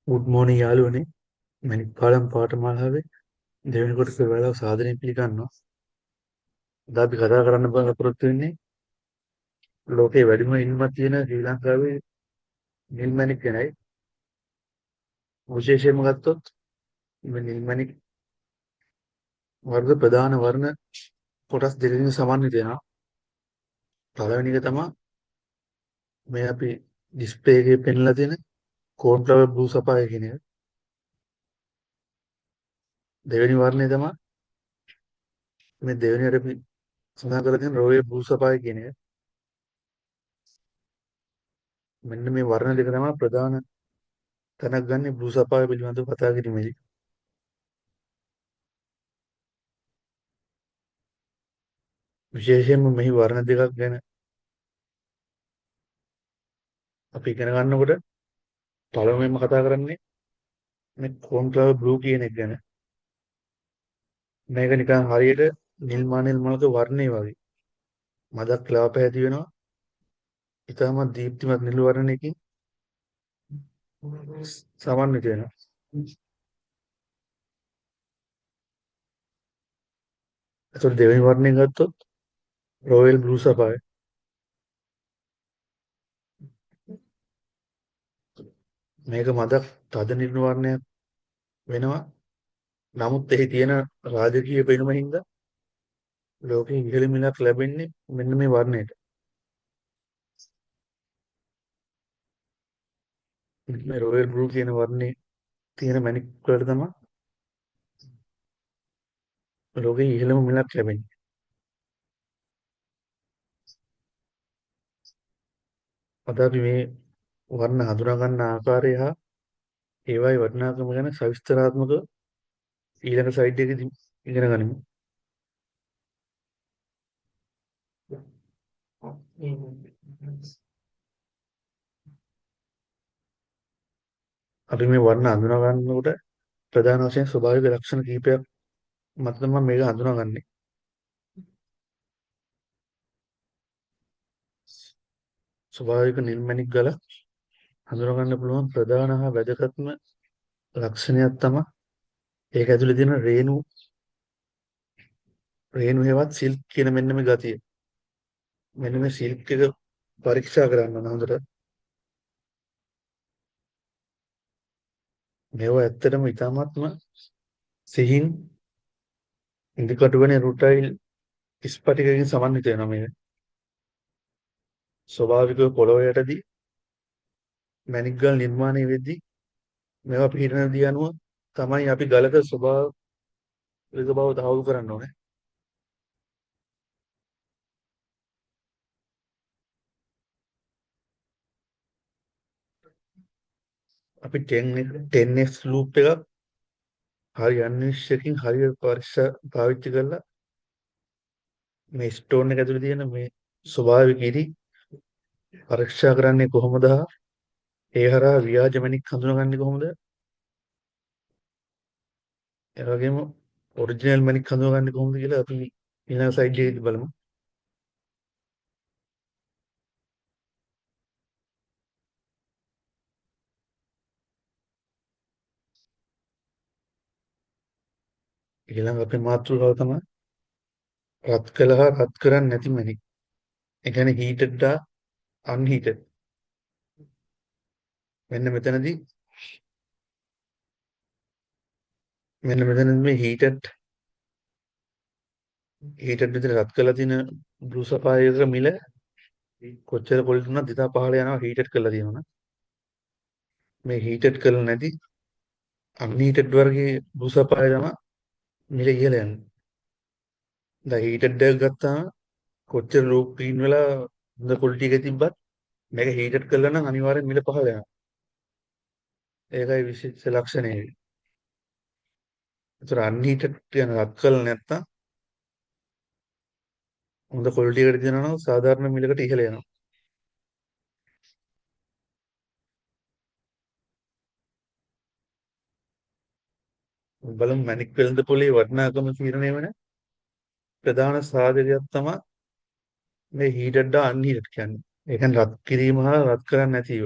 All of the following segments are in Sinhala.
ගුඩ් මෝර්නිං යාළුවනේ. මැණික් පාලම් පාඨමාලාවේ දෙවෙනි කොටස ඔයාලව සාදරයෙන් පිළිගන්නවා. අද අපි කතා කරන්න බලාපොරොත්තු වෙන්නේ ලෝකයේ වැඩිම ඉල්මක් තියෙන ශ්‍රී ලංකාවේ නිල් මැණික් ගැනයි. විශේෂයෙන්ම ගත්තොත් මේ නිල් මැණික් වර්ග ප්‍රධාන වර්ණ කොටස් දෙකකින් සමන්විත වෙනවා. පළවෙනි එක තමයි මේ අපි ඩිස්ප්ලේ එකේ පෙන්ලා තියෙන කෝන්ෆ්ලවර් බ්ලූ සෆායර් කියන එක. දෙවෙනි වර්ණය තමයි මේ දෙවෙනියට අපි සඳහන් කරලා තියෙන රොයල් බ්ලූ සෆායර් කියන එක. මෙන්න මේ වර්ණ දෙක තමයි ප්‍රධාන තැනක් ගන්න බ්ලූ සෆායර් පිළිබඳව කතා කිරීමේදී. විශේෂයෙන්ම මෙහි වර්ණ දෙකක් ගැන අපි ඉගෙන ගන්නකොට පළමුවෙන්ම කතා කරන්නේ මේ කෝන්ෆ්ලවර් බ්ලූ කියන එක ගැන. මේක නිකන් හරියට නිල් මානෙල් මලක වර්ණය වගේ. මදක් ලාප ඇති වෙනවා. ඉතාමත් දීප්තිමත් නිල් වර්ණයකින් සමන්විත වෙනවා. ඒතකොට දෙවෙනි වර්ණය ගත්තොත් රොයල් බ්ලූ සෆායර්. මේක මදක් තද නිල් වර්ණයක් වෙනවා. නමුත් එහි තියෙන රාජකීය පෙනුම හින්දා ලෝකයේ ඉහළ මිලක් ලැබෙන්නේ මෙන්න මේ වර්ණයට. මේ රොයල් බ්ලූ කියන වර්ණයේ තියෙන මැණික් වලට තමයි ලෝකයේ ඉහළම මිලක් ලැබෙන්නේ. අද අපි මේ වර්ණ හඳුනා ගන්න ආකාරය හා ඒවායේ වටිනාකම ගැන සවිස්තරාත්මකව ඊළඟ ස්ලයිඩ් එකේදී ඉගෙන ගනිමු. අපි මේ වර්ණ හඳුනා ගන්නකොට ප්‍රධාන වශයෙන් ස්වභාවික ලක්ෂණ කිහිපයක් මත තමයි මේක හඳුනාගන්නේ. ස්වභාවික නිර්මණික ගල හඳුනා ගන්න පුළුවන් ප්‍රධාන හා වැදගත්ම ලක්ෂණයක් තමයි ඒක ඇතුලේ තියෙන රේණු හේවත් සිල්ක් කියන මෙන්න මේ ගතිය. මෙන්න මේ සිල්ක් එක පරීක්ෂා කරන්න ඕන හොඳට. මේවා ඇත්තටම ඉතාමත්ම සිහින් ඉදිකටු වෙන රුටයිල් ස්පටිකකින් සමන්විත වෙනවා මේක. ස්වභාවිකව පොළොව යටදී මැණික් ගල් නිර්මාණය වෙද්දී මේවා පිහිටන දී අනුව තමයි අපි ගලක ස්වභාවික බව තහවුරු කරන්න ඕනේ. අපි 10x ලූප් එකක් හරි අන්විශ්‍යකින් හරියට පරීක්ෂා පාවිච්චි කරලා මේ ස්ටෝන් එක ඇතුලේ තියෙන මේ ස්වභාවික ඉරි පරීක්ෂා කරන්නේ කොහොමද? ඒ හරහා ව්‍යාජ මැණික් හඳුනගන්නේ කොහොමද? ඒ වගේම ඔරිජිනල් මැණික් හඳුනගන්නේ කොහොමද කියලා අපි ඊළඟ ස්ලයිඩ් එකේදී බලමු. ඊළඟ අපේ මාතෘකාව තමයි රත් කළ හා රත් කරන්නේ නැති මැණික්. ඒ කියන්නේ heated හා unheated. මෙන්න මෙතනදී මේ heated විතර රත් කරලා තියෙන බ්ලූ සෆායර් එක මිල කොච්චර පොලිස් වුණත් 2500 යනවා heated කරලා තියෙනවා. මේ heated කරලා නැති unheated වර්ගයේ බ්ලූ සෆායර් තමයි මිල ඉහළ යන්නේ. දැන් heated එක ගත්තාම කොච්චර ලෝ ක්ලීන් වෙලා හොඳ ක්වොලිටි එකක තිබ්බත් මේක heated කළා නම් අනිවාර්යෙන් මිල පහළ යනවා. ඒකයි විශේෂ ලක්ෂණය. ඒතර unheated කියන රත් කළා නැත්තම් හොඳ ක්වොලිටි එකකට දෙනවා නම් සාධාරණ මිලකට ඉහළ යනවා. බලමු මැණික් වෙළඳ පොලේ වටිනාකම තීරණය වෙන ප්‍රධාන සාධකයක් තමයි මේ heated හා unheated කියන්නේ. ඒ කියන්නේ රත් කිරීම හා රත් කරන්නේ නැතිව.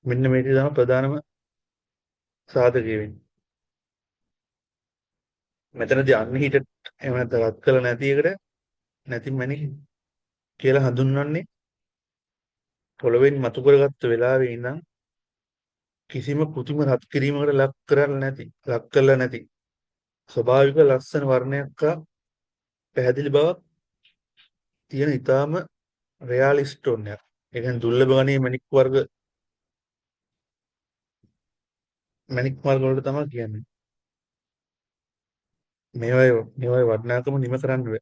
මෙන්න මේක තමයි ප්‍රධානම සාධකය වෙන්නේ. මෙතනදී අන්හිටඩ් එහෙම නැත්නම් රත් කළ නැති එකට නැති මැණික් කියලා හඳුන්වන්නේ පොළවෙන් මතු කරගත්ත වෙලාවේ ඉඳන් කිසිම කෘත්‍රිම රත් කිරීමකට ලක් කරලා නැති ස්වභාවික ලස්සන වර්ණයක් හා පැහැදිලි බවක් තියෙන ඊටාම රෙයාලිස්ට් ස්ටෝන් එකක්. ඒ කියන්නේ දුර්ලභ ගණයේ මැණික් වර්ග වලට තමයි කියන්නේ. මේවායේ වටිනාකම නිම කරන්න බෑ.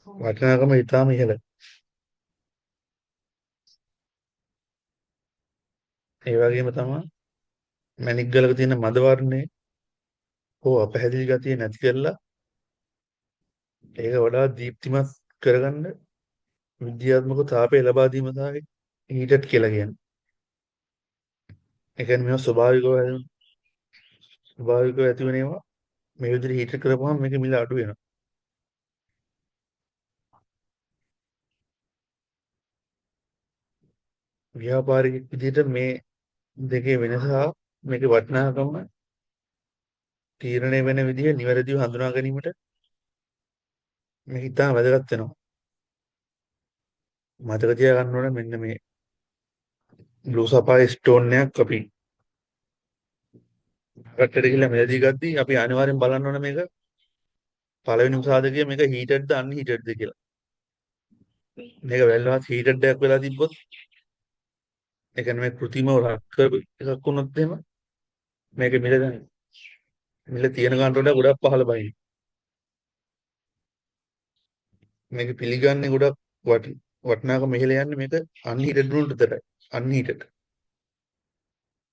වටිනාකම ඊටාම ඉහළ. ඒ වගේම තමයි මැණික් ගලක තියෙන මද වර්ණය හෝ අපැහැදිලි ගතිය නැති කරලා ඒක වඩා දීප්තිමත් කරගන්න විද්‍යාත්මක තාපය ලබා දීම තමයි හීටඩ් කියලා කියන්නේ. ඒ කියන්නේ මේවා ස්වභාවිකව ඇති වෙන ඒවා මේ විදිහට හීට් කරපුවම මේකේ මිල අඩු වෙනවා. ව්‍යාපාරික විදිහට මේ දෙකේ වෙනස හා මේකේ වටිනාකම තීරණය වෙන විදිහ නිවැරදිව හඳුනා ගැනීමට මේක ඉතාම වැදගත් වෙනවා. මතක තියාගන්න ඕනේ මෙන්න මේ බ්ලූ සෆාරි ස්ටෝන් එකක් අපි රටට ගිහිල්ලා මිලදී ගද්දී අපි අනිවාර්යෙන් බලන්න ඕනේ මේක පළවෙනිම සාධකය මේක හීටඩ්ද අන්හීටඩ්ද කියලා. මේක වැල්ලවත් හීටඩ් එකක් වෙලා තිබ්බොත් ඒ කියන්නේ මේ કૃතිමව රත් කරපු එකක් වුණොත් එහෙම මේක මිල තියෙන ගන්නට වඩා ගොඩක් පහළ බහිනවා. මේක පිළිගන්නේ ගොඩක් වටිනාකම ඉහළ යන්නේ මේක අන්හීටඩ් වලට විතරයි. අන්හීටඩ්.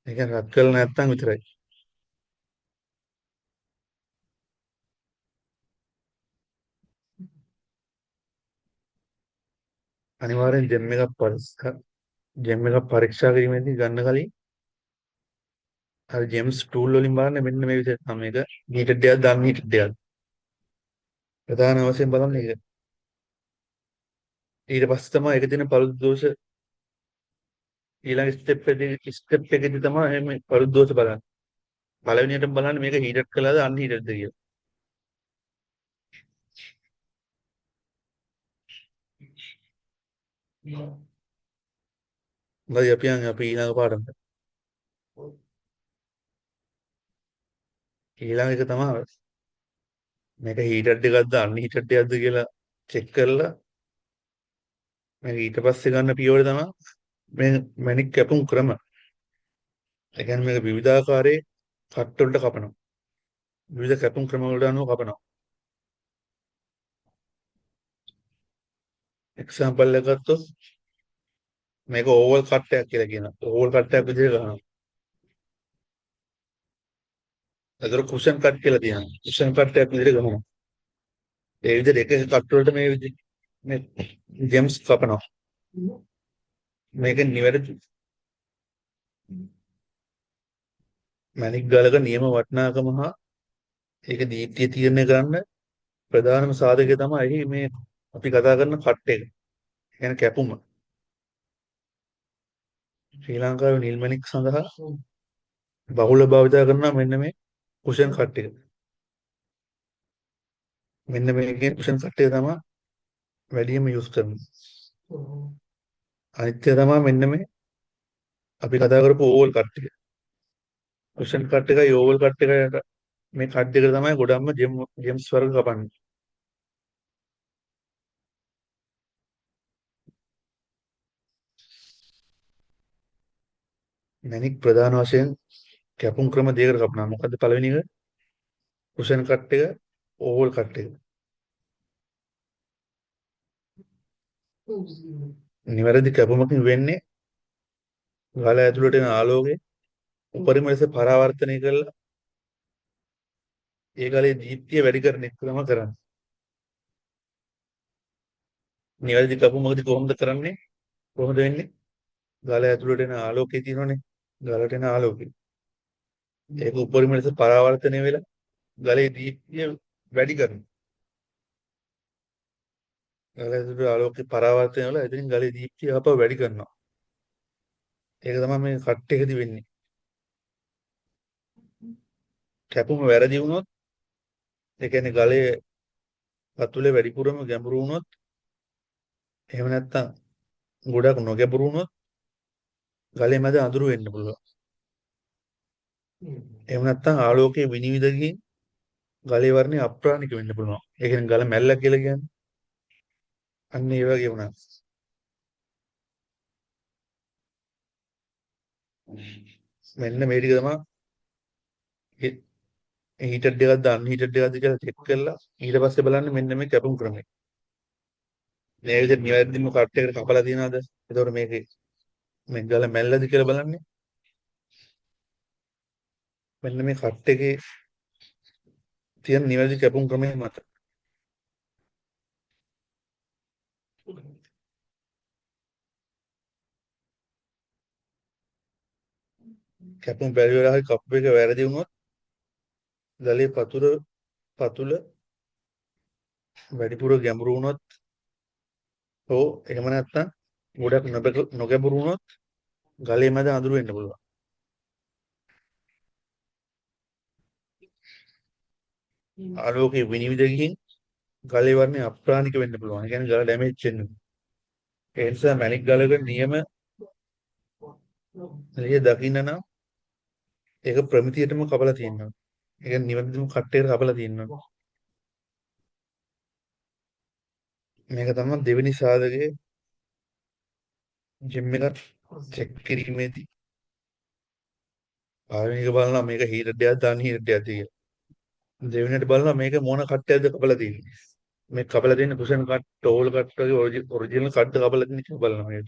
ඒ කියන්නේ රත් කරලා නැත්තම් විතරයි. අනිවාර්යෙන් ජෙම් එකක් පරීක්ෂා කිරීමේදී ගන්න කලින් අර ජෙම්ස් ටූල් වලින් බලන්න මෙන්න මේ විදිහට තමයි මේක හීටඩ් එකක්ද අන්හීටඩ් එකක්ද. ප්‍රධාන වශයෙන් බලන්න ඒක. ඊට පස්සේ තමයි ඒක තියෙන පළුදු දෝෂ ඊළඟ ස්ටෙප් එකේදී තමයි මේ පළුදු දෝෂ බලන්නේ. පළවෙනියටම බලන්නේ මේක හීටඩ් කළාද අන්හීටඩ්ද කියලා. හරි අපි ඊළඟ පාඩමට. ඊළඟ එක තමයි මේක හීටඩ් එකක්ද අන්හීටඩ් එකක්ද කියලා චෙක් කරලා මේක ඊට පස්සේ ගන්න පියවර තමයි මේ මැණික් කැපුම් ක්‍රම. ඒ කියන්නේ මේක විවිධාකාරයේ කට් වලට කපනවා. විවිධ කැපුම් ක්‍රම වලට අනුව කපනවා. එක්සැම්පල් එකක් ගත්තොත් මේක ඕවල් කට් එකක් කියලා කියනවා. ඕවල් කට් එකක් විදිහට ගන්නවා. ඒතර කුෂන් කට් කියලා තියෙනවා. කුෂන් කට් එකක් විදිහට ගන්නවා. ඒ විදිහට එක එක කට් වලට මේ ජෙම්ස් කපනවා. මේක නිවැරදි මැණික් ගලක නියම වටිනාකම හා ඒක දීප්තිය තීරණය කරන්න ප්‍රධානම සාධකය තමයි මේ අපි කතා කරන කට් එක. කියන්නේ කැපුම. ශ්‍රී ලංකාවේ නිල් මැණික් සඳහා බහුල භාවිත කරනවා මෙන්න මේ කුෂන් කට් එක. මෙන්න මේකේ කුෂන් කට් එක තමයි වැඩිම යූස් කරන්නේ. අනිත් එක තමයි මෙන්න මේ අපි කතා කරපු ඕවල් කට් එක. කුෂන් කට් එකයි ඕවල් කට් එකයි මේ කට් දෙක තමයි ගොඩක්ම ජෙම්ස් වර්ග කපන්නේ. මැණික් ප්‍රධාන වශයෙන් කැපුම් ක්‍රම දෙකකට කපනවා. මොකද්ද පළවෙනි එක? කුෂන් කට් එක, ඕවල් කට් එක. නිවැරදි කැපුමකින් වෙන්නේ ගල ඇතුළට එන ආලෝකය උපරිම ලෙස පරාවර්තනය කරලා ඒ ගලේ දීප්තිය වැඩි කරන එක තමයි කරන්නේ. නිවැරදි කැපුමකදී කොහොමද කරන්නේ? කොහොමද වෙන්නේ? ගල ඇතුළට එන ආලෝකය තියෙනවනේ. ගලට එන ආලෝකය. ඒක උපරිම ලෙස පරාවර්තනය වෙලා ගලේ දීප්තිය වැඩි කරනවා. ගල ඇතුළට ආලෝකය පරාවර්තනය වෙලා එතනින් ගලේ දීප්තිය ආපහු වැඩි කරනවා. ඒක තමයි මේ කට් එකේදී වෙන්නේ. කැපුම වැරදි වුණොත්, ඒ කියන්නේ ගලේ පතුලේ වැඩිපුරම ගැඹුරු වුණොත්, එහෙම නැත්නම් ගොඩක් නොගැඹුරු වුණොත් ගලේ මැද අඳුර වෙන්න පුළුවන්. එහෙම නැත්නම් ආලෝකයේ විනිවිද ගිහින් ගලේ වර්ණය අප්‍රාණික වෙන්න පුළුවන්. ඒ කියන්නේ ගල මැල්ල කියලා කියන්නේ. අන්න ඒ වගේ වුණා. මෙන්න මේ ටික තමයි හීටර් එකක්ද අන්හීටර් එකක්ද කියලා චෙක් කරලා ඊට පස්සේ බලන්න මෙන්න මේ කැපුම් ක්‍රමය. මේ විදිහට නිවැරදිම කට් එකට කපලා තියනවාද? එතකොට මේකේ මේ ගල මැල්ලද කියලා බලන්නේ. මෙන්න මේ කට් එකේ තියෙන නිවැරදි කැපුම් ක්‍රමය මත. කැපුම් බැරි වෙලා හරි කප් එක වැරදි වුණොත් ගලේ පතුල වැඩිපුර ගැඹුරු වුණොත් හෝ එහෙම නැත්නම් ගොඩක් නොගැඹුරු වුණොත් ගලේ මැද අඳුර වෙන්න පුළුවන්. ආලෝකයේ විනිවිද ගිහින් ගලේ වර්ණය අප්‍රාණික වෙන්න පුළුවන්. ඒ කියන්නේ ගල ඩැමේජ් වෙන්න. ඒ නිසා මැණික් ගලක නියම එළිය දකින්න නම් ඒක ප්‍රමිතියටම කපලා තියෙනවා. ඒක නිවැරදිම කට්ටේට කපලා තියෙනවා. මේක තමයි දෙවෙනි සාධකයේ ජිම් එක චෙක් කිරීමේදී පළවෙනි එක බලනවා මේක හීටර් එකක්ද අන්හීටර් එකක්ද කියලා. දෙවෙනියට බලනවා මේක මොන කට්ටයක්ද කපලා තියෙන්නේ. මේ කපලා තියෙන කුෂන් කට්, ටෝල් කට් වගේ ඔරිජිනල් කට්ද කපලා තියෙන කියලා බලනවා මේක.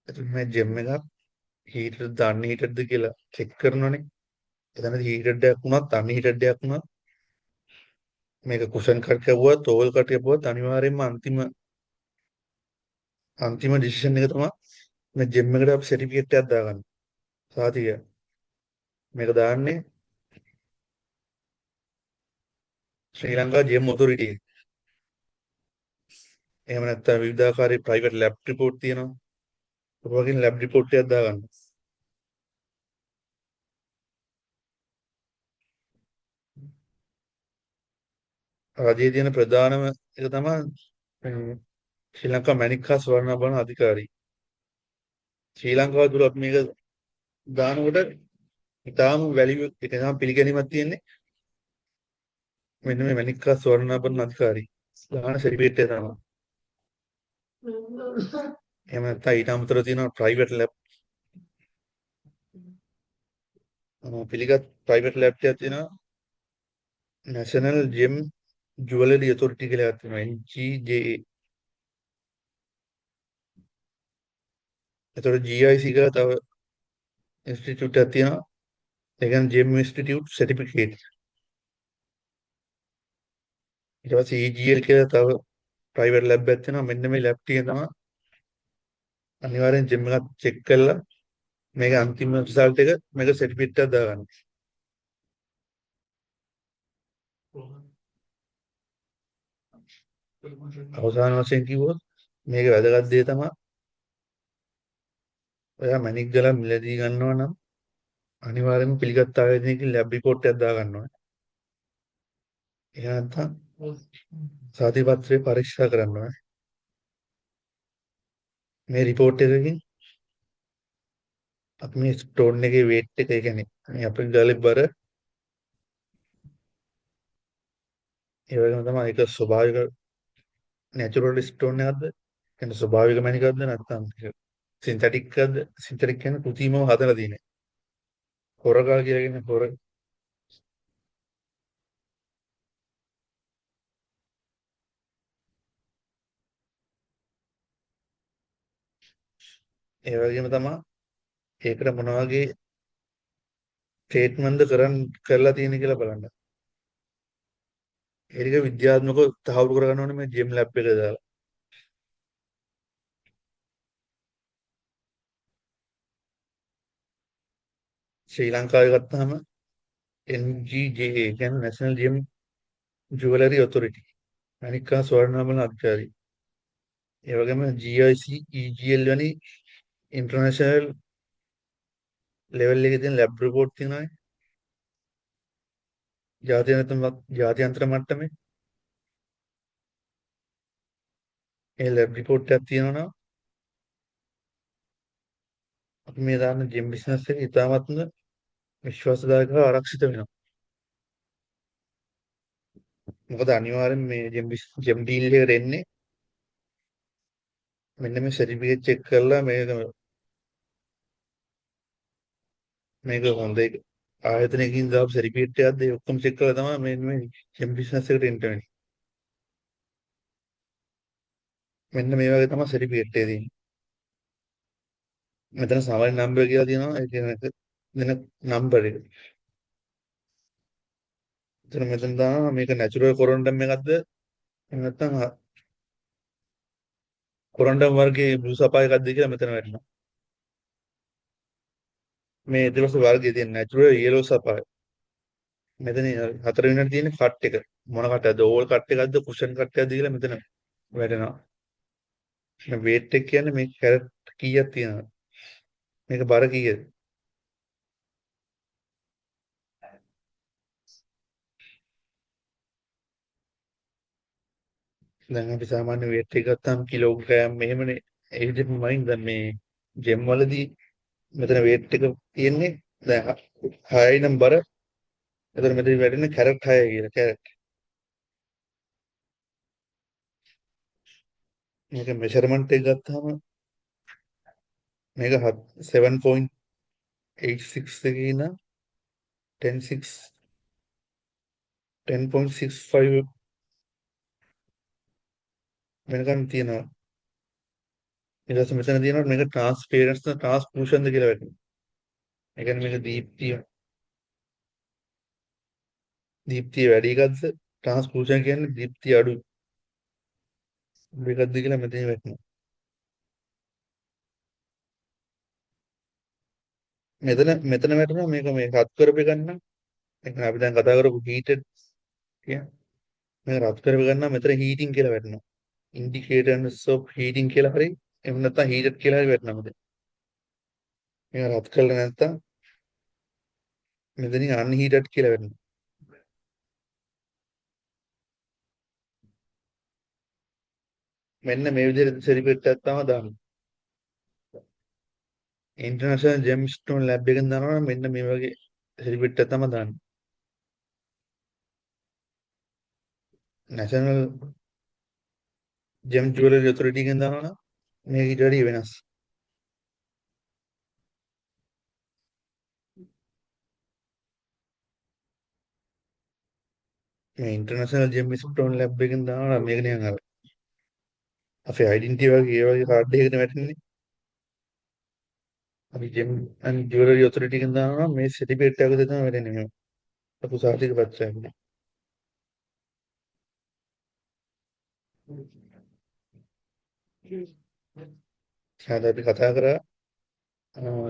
එතකොට මේ ජෙම් එකක් හීටර්ද අන්හීටර්ද කියලා චෙක් කරනෝනේ. එතනදී හීටර් එකක් වුණත් අන්හීටර් එකක් වුණත් මේක කුෂන් කට් කැවුවත්, ටෝල් කට් කැවුවත් අනිවාර්යයෙන්ම අන්තිම ඩිසිෂන් එක තමයි මේ ජෙම් එකට අපි සර්ටිෆිකේට් එකක් දාගන්න. සාතිකය. මේක දාන්නේ ශ්‍රී ලංකා ජෙම් ඔතොරිටි එක. එහෙම නැත්නම් විවිධාකාරයේ ප්‍රයිවට් ලැබ් රිපෝට් තියෙනවා. ඔය වගේ ලැබ් රිපෝට් එකක් දාගන්න. රජයේ තියෙන ප්‍රධානම එක තමයි මේ ශ්‍රී ලංකා මැණික් හා ස්වර්ණාභරණ අධිකාරිය. ශ්‍රී ලංකාව තුළ අපි මේක දානකොට ඉතාලම වැලියු එක තමයි පිළිගැනීමක් තියෙන්නේ. මෙන්න මේ මැණික් හා ස්වර්ණාභරණ අධිකාරිය. දාන සර්ටිෆිකේට් එක තමයි. එහෙම නැත්නම් ඊට අමතරව තියෙනවා ප්‍රයිවට් ලැබ් පිළිගත් ප්‍රයිවට් ලැබ් එකක් තියෙනවා. නැෂනල් ජෙම් ජුවලරි ඔතොරිටි කියලා එකක් තියෙනවා. NGJA. ඒතකොට GIC කියලා තව ඉන්ස්ටිටියුට් එකක් තියෙනවා. ඒ කියන්නේ ජෙම් ඉන්ස්ටිටියුට් සර්ටිෆිකේට්. ඊට පස්සේ EGL කියලා තව ප්‍රයිවට් ලැබ් එකක් තියෙනවා. මෙන්න මේ ලැබ් ටික තමයි අනිවාර්යෙන් ජෙම් එකක් චෙක් කරලා මේක අන්තිම රිසල්ට් එක මේක සර්ටිෆිකේට් එකක් දාගන්න. අවසාන වශයෙන් කිව්වොත් මේක වැදගත් දේ තමයි ඔයා මැණික් ගලක් මිලදී ගන්නවා නම් අනිවාර්යයෙන්ම පිළිගත් ආවේදනයකින් ලැබ් රිපෝට් එකක් දාගන්න ඕනේ. ඒක නැත්නම් සාධි පත්‍රය පරීක්ෂා කරන්න ඕනේ. මේ රිපෝට් එකකින් අපි මේ ස්ටෝන් එකේ weight එක, ඒ කියන්නේ මේ අපේ ගලේ බර, ඒ වගේම තමයි ඒක ස්වභාවික නැචරල් ස්ටෝන් එකක්ද, කියන්නේ ස්වභාවික මැණිකක්ද නැත්නම් සින්තටික් කියන්නේ කෘත්‍රිමව හදලා තියෙන්නේ. හොරගල් කියලා කියන්නේ ඒ වගේම තමයි ඒකට මොන වගේ ට්‍රීට්මන්ට්ද කරලා තියෙන්නේ කියලා බලන්න. ඒක විද්‍යාත්මකව තහවුරු කරගන්න ඕනේ මේ ජෙම් ලැබ් එකේ දාලා. ශ්‍රී ලංකාවේ ගත්තාම NGJA කියන්නේ National Gem Jewelry Authority. අනික ස්වර්ණාභරණ අධිකාරී. ඒ වගේම GIC EGL වැනි ඉන්ටර්නැෂනල් ලෙවල් එකේ තියෙන ලැබ් රිපෝට් තියෙනවානේ. ජාත්‍යන්තර මට්ටමේ ඒ ලැබ් රිපෝට් එකක් තියෙනවා නම් අපි මේ දාන්න ජෙම් බිස්නස් එක ඉතාමත්ම විශ්වාසදායකව ආරක්ෂිත වෙනවා. මොකද අනිවාර්යෙන් මේ ජෙම් ඩීල් එකට එන්නේ මෙන්න මේ සර්ටිෆිකේට් චෙක් කරලා මේක හොඳ ආයතනයකින් දාපු සර්ටිෆිකේට් එකක්ද ඒ ඔක්කොම චෙක් කරලා තමයි මේ ජෙම් බිස්නස් එකට එන්න වෙන්නේ. මෙන්න මේ වගේ තමයි සර්ටිෆිකේට් එක තියෙන්නේ. මෙතන සමරි නම්බර් කියලා තියෙනවා. ඒ කියන්නේ දෙන නම්බර එක. මෙතන දානවා මේක නැචරල් කොරන්ඩම් එකක්ද එහෙම නැත්නම් කොරන්ඩම් වර්ගයේ බ්ලූ සපා එකක්ද කියලා මෙතන වැටෙනවා. මේ ඊට පස්සේ වර්ගයේ තියෙන නැචරල් යෙලෝ සපා. මෙතන හතර වෙනියට තියෙන කට් එක. මොන කට්ටද? ඕල් කට් එකක්ද කුෂන් කට් එකක්ද කියලා මෙතන වැටෙනවා. මේ වේට් එක කියන්නේ මේ කැරට් කීයක් තියෙනවද? මේක බර කීයද? දැන් අපි සාමාන්‍ය වේට් එක ගත්තාම කිලෝග්‍රෑම් මෙහෙමනේ. ඒ විදිහටම වයින් දැන් මේ ජෙම් වලදී මෙතන වේට් එක තියෙන්නේ දැන් 6යි නම් බර. එතන මෙතන වැටෙන්නේ කැරට් 6 කියලා. කැරට්. මේක මෙෂර්මන්ට් එක ගත්තාම මේක 7.86 එකේ ඉඳන් 10.6 10.65 වෙනකන් තියෙනවා. ඊට පස්සේ මෙතන තියෙනවා මේක ට්‍රාන්ස්පේරන්ස් ට්‍රාන්ස්ලූෂන්ද කියලා වැටෙනවා. ඒ කියන්නේ මේක දීප්තිය වැඩි එකක්ද ට්‍රාන්ස්ලූෂන් කියන්නේ දීප්තිය අඩු එකක්ද කියලා මෙතන වැටෙනවා. මෙතන වැටෙනවා මේක මේ රත් කරපේ ගන්න. ඒ කියන්නේ අපි දැන් කතා කරපු හීටඩ් කියන මේක රත් කරපේ ගන්න මෙතන හීටින් කියලා වැටෙනවා. ඉන්ඩිකේටර්ස් ඔෆ් හීටින් කියලා හරි එහෙම නැත්නම් හීටඩ් කියලා හරි වැටෙනවා මෙතන. මේක රත් කරලා නැත්නම් මෙතනින් අන්හීටඩ් කියලා වැටෙනවා. මෙන්න මේ විදිහට සෙලිබ්‍රේට් එකක් තමයි දාන්නේ. ඉන්ටර්නැෂනල් ජෙම් ස්ටෝන් ලැබ් එකෙන් දානවා නම් මෙන්න මේ වගේ සෙලිබ්‍රේට් එකක් තමයි දාන්නේ. නැෂනල් ජෙම් ජුවලරි ඔතොරිටි එකෙන් දානවා නම් මේක ඊට වඩා වෙනස්. මේ ඉන්ටර්නැෂනල් ජෙම් ස්ටෝන් ලැබ් එකෙන් දානවා නම් මේක නිකන් අර අපේ ඩෙන්ටිටි වගේ ඒ වගේ කාඩ් එකකට වැටෙන්නේ. අපි ජෙම් ඇන්ඩ් ජුවලරි ඔතොරිටි එකෙන් දානවා නම් මේ සර්ටිෆිකේට් එකක තමයි වැටෙන්නේ මේක. ලොකු සාතික පත්‍රයක්. අද අපි කතා කරා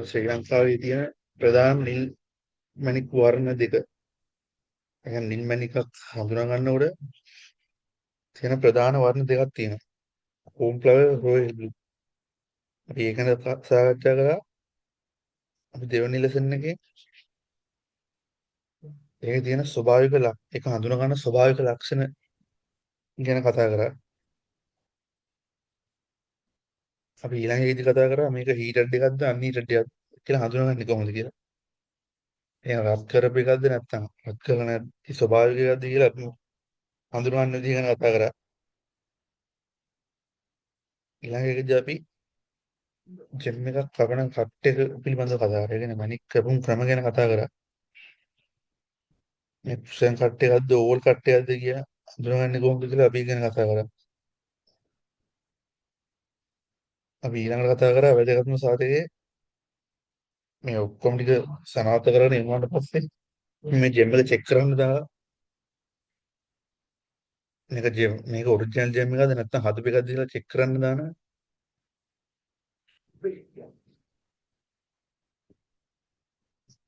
ශ්‍රී ලංකාවේ තියෙන ප්‍රධාන නිල් මණික් වර්ණ දෙක. ඒ කියන්නේ නිල් මණිකක් හඳුනා ගන්නකොට තියෙන ප්‍රධාන වර්ණ දෙකක් තියෙනවා. කෝන්ෆ්ලවර් රොයල් බ්ලූ. අපි ඒක ගැන සාකච්ඡා කරා. අපි දෙවෙනි ලෙසන් එකේ ඒකේ තියෙන ස්වභාවික ඒක හඳුනා ගන්න ස්වභාවික ලක්ෂණ ගැන කතා කරා. අපි ඊළඟ ඒකදී කතා කරා මේක හීටඩ් එකක්ද අන්හීටඩ් එකක්ද කියලා හඳුනාගන්නේ කොහොමද කියලා. එහෙනම් රත් කරපු එකක්ද නැත්නම් රත් කරලා නැති ස්වභාවික එකක්ද කියලා අපි හඳුනගන්න විදිහ ගැන කතා කරා. ඊළඟ එකදී අපි ජෙම් එකක් කපන කට් එක පිළිබඳව කතා කරා. ඒ කියන්නේ මණික් කැපුම් ක්‍රම ගැන කතා කරා. මේ කුෂන් කට් එකක්ද ඕල් කට් එකක්ද කියලා හඳුනගන්නේ කොහොමද කියලා අපි ගැන කතා කරා. අපි ඊළඟට කතා කරා වැදගත්ම සාධකයේ මේ ඔක්කොම ටික සනාථ කරගෙන ඉන්නාට පස්සේ මේ ජෙම් එක චෙක් කරන්න දාලා මේක ඔරිජිනල් ජෙම් එකක්ද නැත්නම් හදපු එකක්ද කියලා චෙක් කරන්න දාන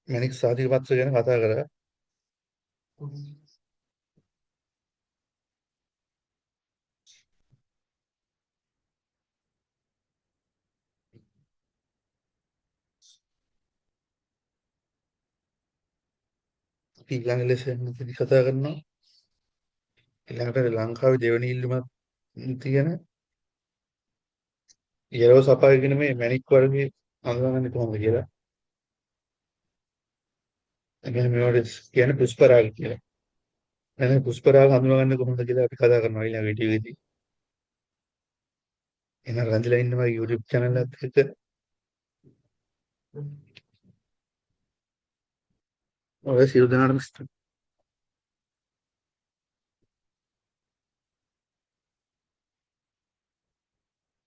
මැනික් සාධක පත්‍ර ගැන කතා කරා. ඊළඟ ලෙසන්වලදී කතා කරනවා. ඊළඟට ලංකාවේ දෙවෙනි ඉල්ලුමක් තියෙන යෙලෝ සපාය කියන මේ මැණික් වර්ගයේ අඳුනගන්නේ කොහොමද කියලා. ඒ කියන්නේ මේවට කියන්නේ පුෂ්පරාග කියලා. එහෙනම් පුෂ්පරාග හඳුනගන්නේ කොහොමද කියලා අපි කතා කරනවා ඊළඟ වීඩියෝ එකේදී. එහෙනම් රැඳිලා ඉන්න මගේ YouTube channel එකත් එක්ක ඔය සියලු දෙනාටම